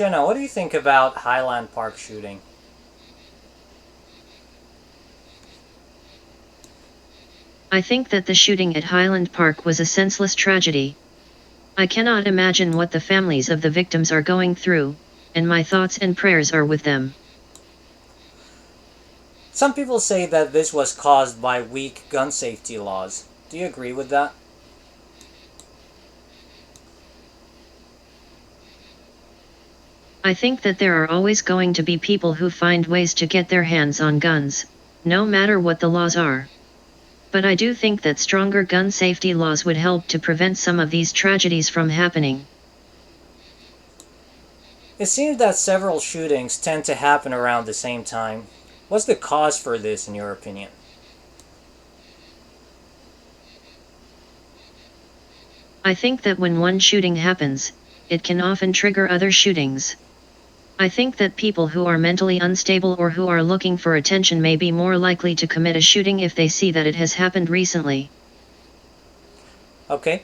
Jenna, what do you think about Highland Park shooting? I think that the shooting at Highland Park was a senseless tragedy. I cannot imagine what the families of the victims are going through, and my thoughts and prayers are with them. Some people say that this was caused by weak gun safety laws. Do you agree with that? I think that there are always going to be people who find ways to get their hands on guns, no matter what the laws are. But I do think that stronger gun safety laws would help to prevent some of these tragedies from happening. It seems that several shootings tend to happen around the same time. What's the cause for this, in your opinion? I think that when one shooting happens, it can often trigger other shootings. I think that people who are mentally unstable or who are looking for attention may be more likely to commit a shooting if they see that it has happened recently. Okay.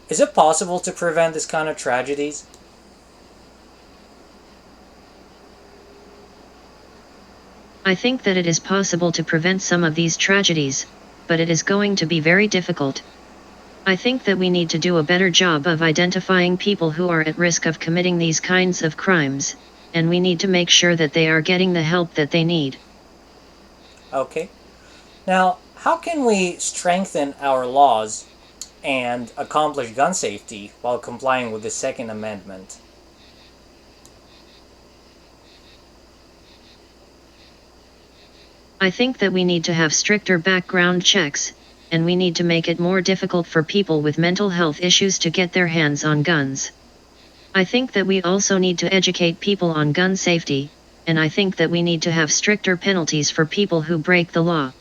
Is it possible to prevent this kind of tragedies? I think that it is possible to prevent some of these tragedies, but it is going to be very difficult. I think that we need to do a better job of identifying people who are at risk of committing these kinds of crimes, and we need to make sure that they are getting the help that they need. Okay. Now, how can we strengthen our laws and accomplish gun safety while complying with the Second Amendment? I think that we need to have stricter background checks, and we need to make it more difficult for people with mental health issues to get their hands on guns. I think that we also need to educate people on gun safety, and I think that we need to have stricter penalties for people who break the law.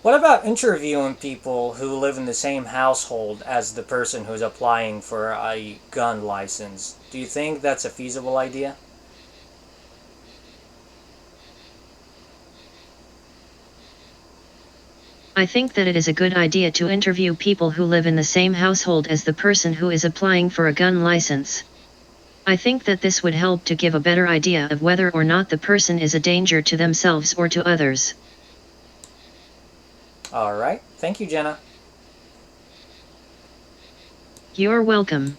What about interviewing people who live in the same household as the person who's applying for a gun license? Do you think that's a feasible idea? I think that it is a good idea to interview people who live in the same household as the person who is applying for a gun license. I think that this would help to give a better idea of whether or not the person is a danger to themselves or to others. All right. Thank you, Jenna. You're welcome.